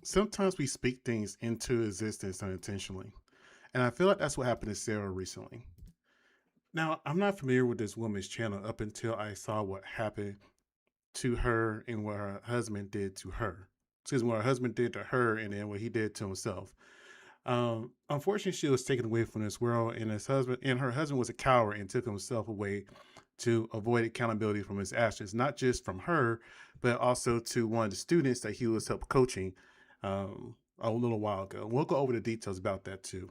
Sometimes we speak things into existence unintentionally. And I feel like that's what happened to Sarah recently. Now, I'm not familiar with this woman's channel up until I saw what happened to her and what her husband did to her. Excuse me, what her husband did to her and then what he did to himself. Unfortunately, she was taken away from this world, and her husband was a coward and took himself away to avoid accountability from his actions, not just from her, but also to one of the students that he was help coaching a little while ago. We'll go over the details about that too.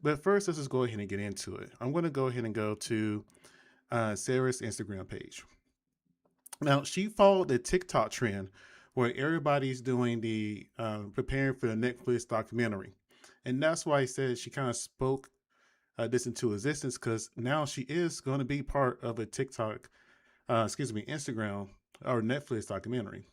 But first, let's just go ahead and get into it. I'm going to go ahead and go to Sarah's Instagram page. Now, she followed the TikTok trend where everybody's doing the preparing for the Netflix documentary. And that's why I said she kind of spoke this into existence because now she is going to be part of a Instagram or Netflix documentary.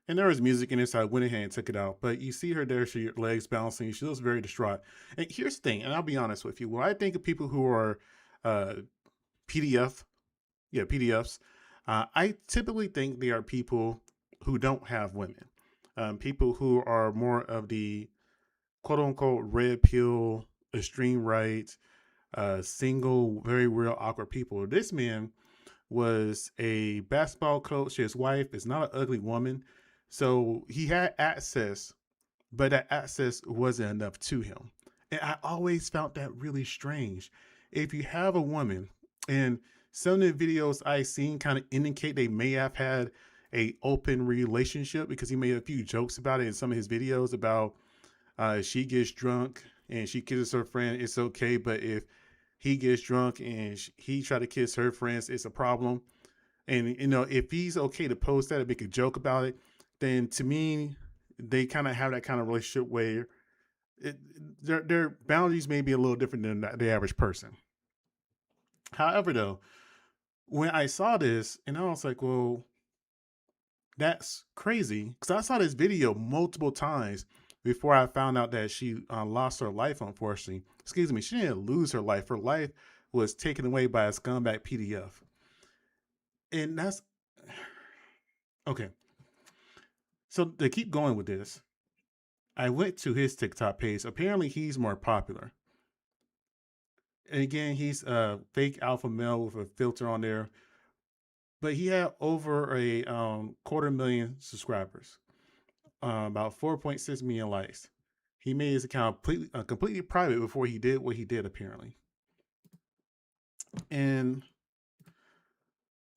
And there was music in it, so I went ahead and took it out. But you see her there, she legs bouncing. She looks very distraught. And here's the thing, and I'll be honest with you. When I think of people who are uh, PDF, PDFs, I typically think they are people who don't have women. People who are more of the quote unquote red pill, extreme right, single, very real awkward people. This man was a basketball coach. His wife is not an ugly woman. So he had access, but that access wasn't enough to him. And I always found that really strange. If you have a woman, and some of the videos I seen kind of indicate they may have had a open relationship because he made a few jokes about it in some of his videos about she gets drunk and she kisses her friend, it's okay. But if he gets drunk and he try to kiss her friends, it's a problem. And if he's okay to post that and make a joke about it, then to me, they kind of have that kind of relationship where it, their boundaries may be a little different than the average person. However, though, when I saw this, and I was like, well, that's crazy because I saw this video multiple times before I found out that she lost her life. Unfortunately, excuse me, she didn't lose her life. Her life was taken away by a scumbag PDF, and that's okay. So to keep going with this, I went to his TikTok page. Apparently, he's more popular. And again, he's a fake alpha male with a filter on there, but he had over a quarter million subscribers, about 4.6 million likes. He made his account completely private before he did what he did, apparently. And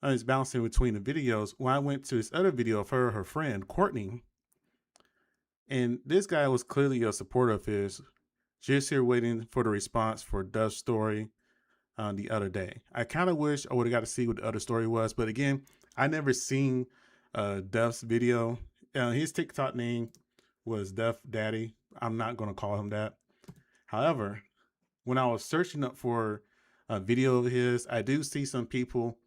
I was bouncing between the videos. When I went to this other video of her friend, Courtney, and this guy was clearly a supporter of his, just here waiting for the response for Duff's story the other day. I kind of wish I would have got to see what the other story was, but again, I never seen Duff's video. His TikTok name was Duff Daddy. I'm not going to call him that. However, when I was searching up for a video of his, I do see some people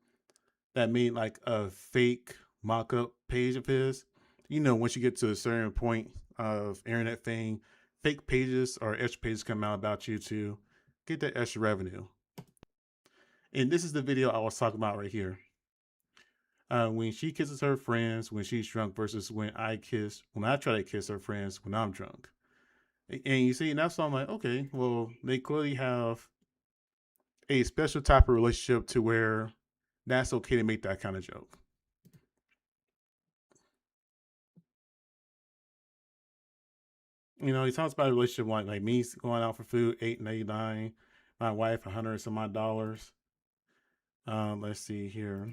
that made like a fake mock-up page of his. Once you get to a certain point of internet fame, fake pages or extra pages come out about you to get that extra revenue. And this is the video I was talking about right here. When she kisses her friends when she's drunk versus when I try to kiss her friends when I'm drunk. And you see, and that's why I'm like, okay, well, they clearly have a special type of relationship to where that's okay to make that kind of joke. He talks about a relationship like me going out for food, $8.99, my wife, $100 some odd dollars. Let's see here.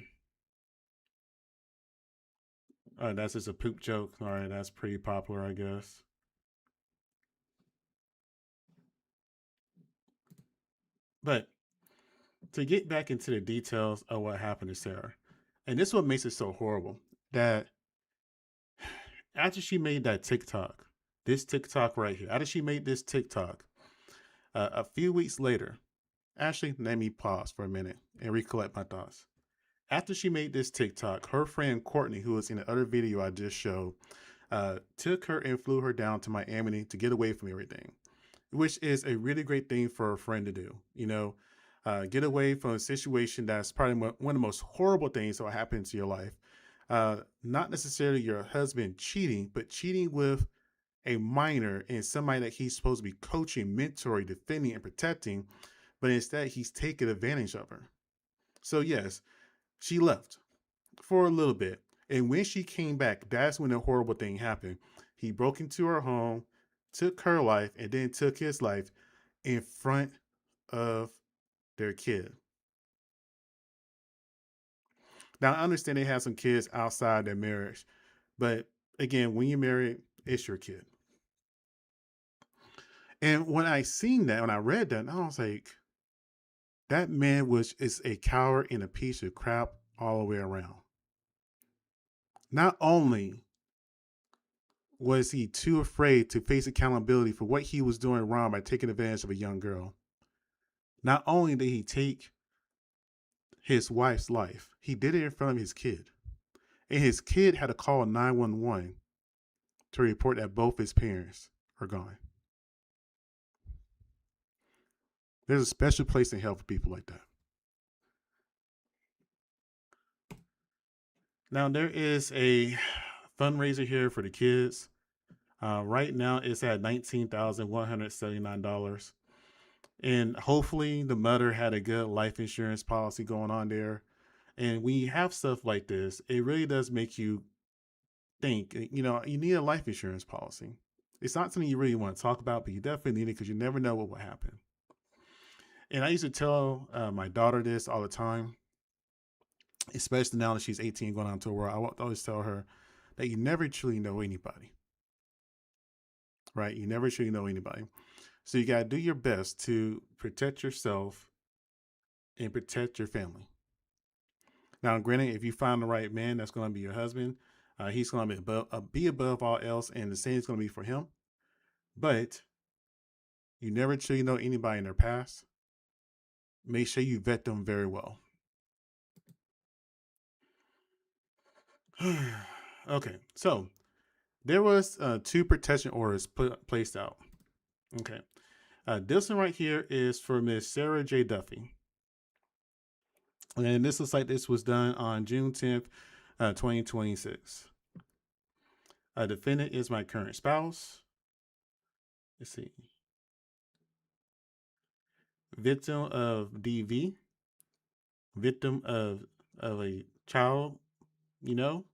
All right, that's just a poop joke. All right, that's pretty popular, I guess. But to get back into the details of what happened to Sarah, and this is what makes it so horrible that after she made that TikTok, this TikTok right here, after she made this TikTok, a few weeks later, actually, let me pause for a minute and recollect my thoughts. After she made this TikTok, her friend Courtney, who was in the other video I just showed, took her and flew her down to Miami to get away from everything, which is a really great thing for a friend to do. Get away from a situation that's probably one of the most horrible things that will happen to your life. Not necessarily your husband cheating, but cheating with a minor and somebody that he's supposed to be coaching, mentoring, defending, and protecting, but instead he's taking advantage of her. So, yes, she left for a little bit. And when she came back, that's when the horrible thing happened. He broke into her home, took her life, and then took his life in front of their kid. Now, I understand they have some kids outside their marriage, but again, when you're married, it's your kid. And when I seen that, when I read that, I was like, that man was is a coward and a piece of crap all the way around. Not only was he too afraid to face accountability for what he was doing wrong by taking advantage of a young girl, not only did he take his wife's life, he did it in front of his kid. And his kid had to call 911 to report that both his parents are gone. There's a special place in hell for people like that. Now, there is a fundraiser here for the kids. Right now, it's at $19,179. And hopefully, the mother had a good life insurance policy going on there. And when you have stuff like this, it really does make you think, you need a life insurance policy. It's not something you really want to talk about, but you definitely need it because you never know what will happen. And I used to tell my daughter this all the time, especially now that she's 18 going on to a world. I always tell her that you never truly know anybody, right? You never truly know anybody. So you got to do your best to protect yourself and protect your family. Now, granted, if you find the right man that's going to be your husband, he's going to be above all else, and the same is going to be for him. But you never truly know anybody in their past. Make sure you vet them very well. Okay, so there was two protection orders placed out. Okay, this one right here is for Miss Sara J. Duffey, and this looks like this was done on June 10th, 2026. A defendant is my current spouse. Let's see. Victim of DV. Victim of a child, you know,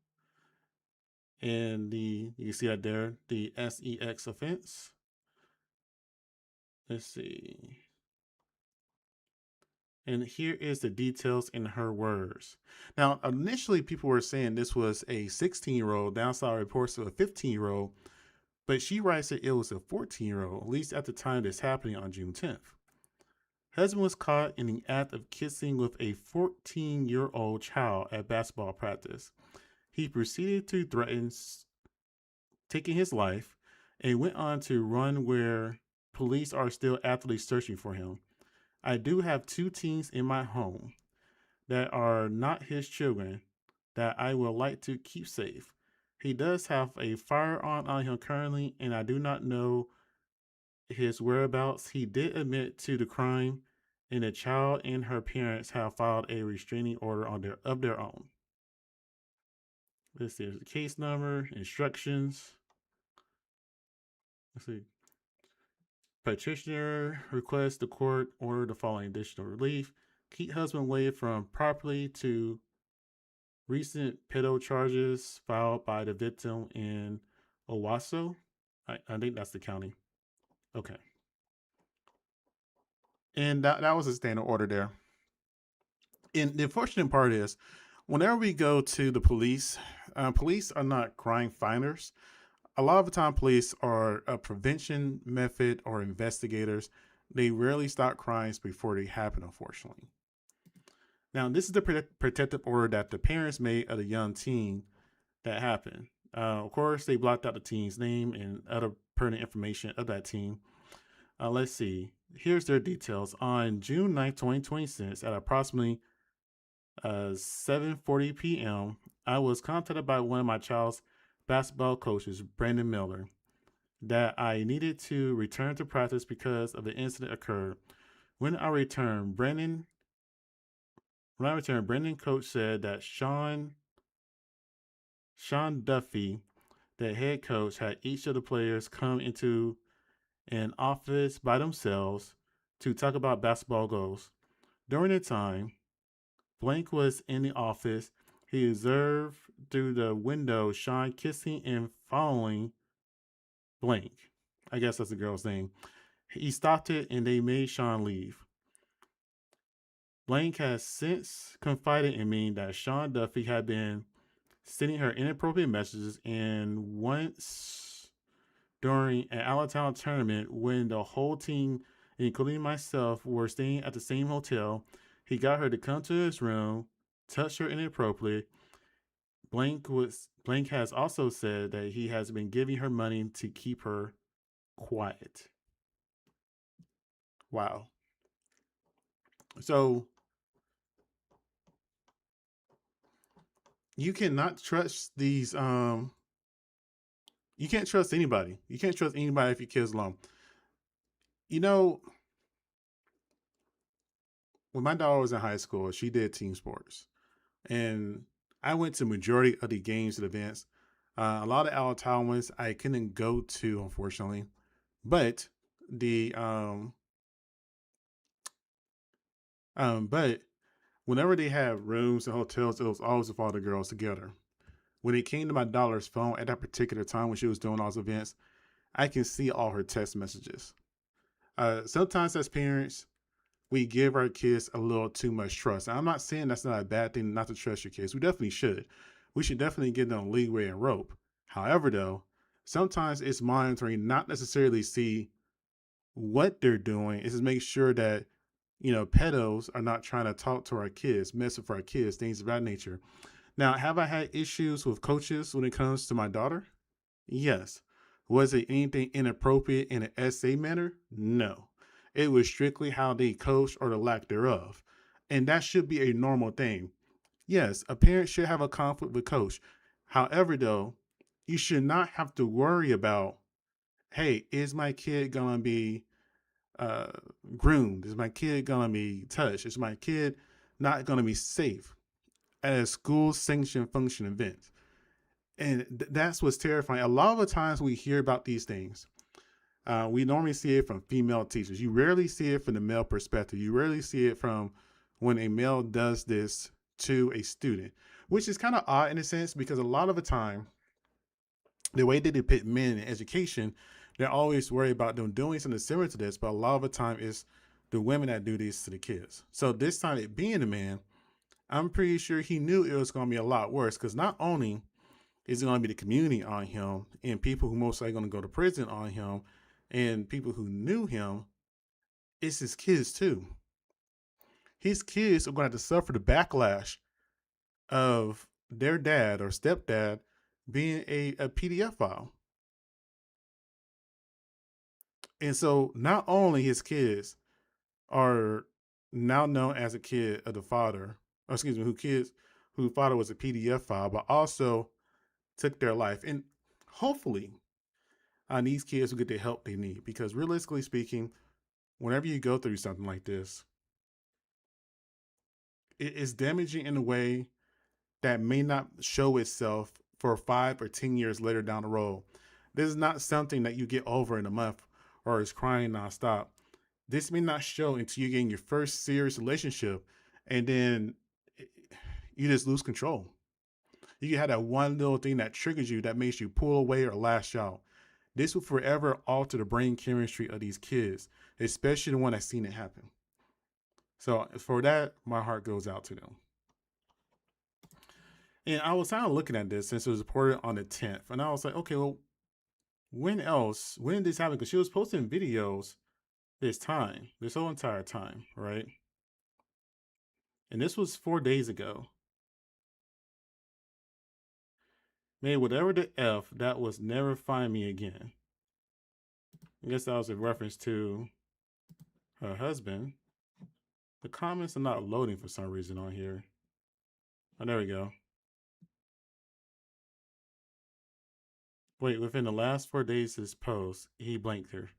and you see that there, the SEX offense. Let's see. And here is the details in her words. Now, initially, people were saying this was a 16-year-old. Now saw reports of a 15-year-old, but she writes that it was a 14-year-old, at least at the time this happening on June 10th. Husband was caught in the act of kissing with a 14-year-old child at basketball practice. He proceeded to threaten taking his life and went on to run where police are still actively searching for him. I do have two teens in my home that are not his children that I would like to keep safe. He does have a firearm on him currently, and I do not know his whereabouts. He did admit to the crime, and the child and her parents have filed a restraining order of their own. Let's see, there's the case number, instructions. Let's see. Petitioner requests the court order the following additional relief. Keep husband away from property to recent pedo charges filed by the victim in Owasso. I think that's the county. Okay. And that was a standard order there. And the unfortunate part is, whenever we go to the police, police are not crime finders. A lot of the time, police are a prevention method or investigators. They rarely stop crimes before they happen, unfortunately. Now, this is the protective order that the parents made of the young teen that happened. Of course, they blocked out the teen's name and other pertinent information of that teen. Let's see. Here's their details. On June 9th, 2026, at approximately 7:40 p.m., I was contacted by one of my child's basketball coaches, Brandon Miller, that I needed to return to practice because of the incident occurred. When I returned, Brandon coach said that Sean Sean Duffey, the head coach, had each of the players come into an office by themselves to talk about basketball goals. During the time, Blank was in the office. He observed through the window Sean kissing and following Blank. I guess that's the girl's name. He stopped it and they made Sean leave. Blank has since confided in me that Sean Duffey had been sending her inappropriate messages, and once during an out of town tournament when the whole team, including myself, were staying at the same hotel, he got her to come to his room, touch her inappropriately. Blank has also said that he has been giving her money to keep her quiet. Wow. So you cannot trust these you can't trust anybody. You can't trust anybody if your kid's alone. You know, when my daughter was in high school, she did team sports. And I went to majority of the games and events. A lot of out of town ones I couldn't go to, unfortunately. But the but whenever they had rooms and hotels, it was always with all the girls together. When it came to my daughter's phone at that particular time when she was doing all those events, I can see all her text messages. Sometimes as parents, we give our kids a little too much trust. I'm not saying that's not a bad thing not to trust your kids. We definitely should. We should definitely give them leeway and rope. However, though, sometimes it's monitoring, not necessarily see what they're doing. It's just make sure that, pedos are not trying to talk to our kids, mess with our kids, things of that nature. Now, have I had issues with coaches when it comes to my daughter? Yes. Was it anything inappropriate in an essay manner? No. It was strictly how they coached or the lack thereof. And that should be a normal thing. Yes, a parent should have a conflict with coach. However, though, you should not have to worry about, hey, is my kid gonna be uh, groomed? Is my kid gonna be touched? Is my kid not gonna be safe at a school sanctioned function event? And that's what's terrifying. A lot of the times we hear about these things, we normally see it from female teachers. You rarely see it from the male perspective. You rarely see it from when a male does this to a student, which is kind of odd in a sense because a lot of the time, the way they depict men in education, they're always worried about them doing something similar to this, but a lot of the time it's the women that do this to the kids. So this time, it being a man, I'm pretty sure he knew it was going to be a lot worse because not only is it going to be the community on him and people who most likely going to go to prison on him and people who knew him, it's his kids too. His kids are going to have to suffer the backlash of their dad or stepdad being a PDF file. And so not only his kids are now known as a kid of the father, or excuse me, who father was a PDF file, but also took their life. And hopefully these kids will get the help they need because realistically speaking, whenever you go through something like this, it is damaging in a way that may not show itself for 5 or 10 years later down the road. This is not something that you get over in a month or is crying nonstop. This may not show until you get in your first serious relationship and then you just lose control. You can have that one little thing that triggers you that makes you pull away or lash out. This will forever alter the brain chemistry of these kids, especially the one that's seen it happen. So for that, my heart goes out to them. And I was kind of looking at this since it was reported on the 10th. And I was like, okay, well, when did this happen? Because she was posting videos this whole entire time, right? And this was 4 days ago. Made whatever the F, that was never find me again. I guess that was a reference to her husband. The comments are not loading for some reason on here. Oh, there we go. Wait, within the last 4 days of his post, he blanked her.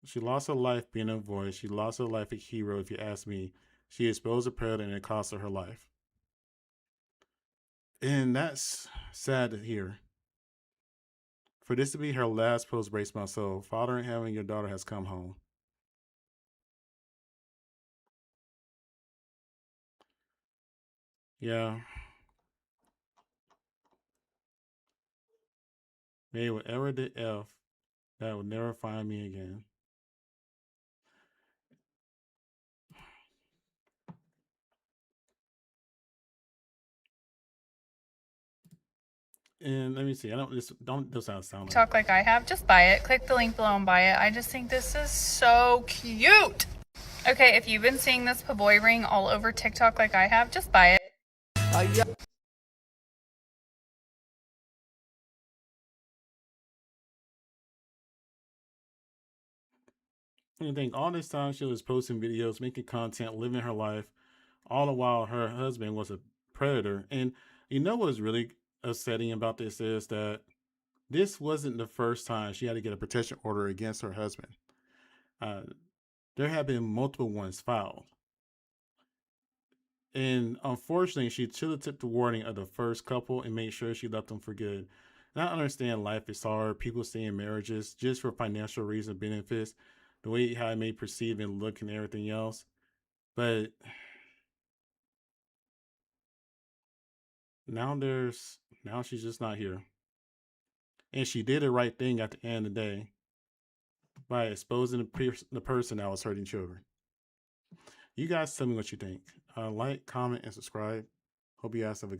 She lost her life being a voice. She lost her life a hero, if you ask me. She exposed a predator and it cost her her life. And that's sad to hear. For this to be her last post breaks my soul. Father in heaven, your daughter has come home. Yeah, may whatever the F that would never find me again. And let me see. I don't this sound like Talk like I have, just buy it. Click the link below and buy it. I just think this is so cute. Okay, if you've been seeing this Pavoy ring all over TikTok like I have, just buy it. I think all this time she was posting videos, making content, living her life, all the while her husband was a predator. And you know what is really upsetting about this is that this wasn't the first time she had to get a protection order against her husband. Uh, there have been multiple ones filed. And unfortunately, she should have took the warning of the first couple and made sure she left them for good. And I understand life is hard. People stay in marriages just for financial reason, benefits, the way how it may perceive and look and everything else. But now she's just not here. And she did the right thing at the end of the day by exposing the person that was hurting children. You guys tell me what you think. Like, comment, and subscribe. Hope you guys have a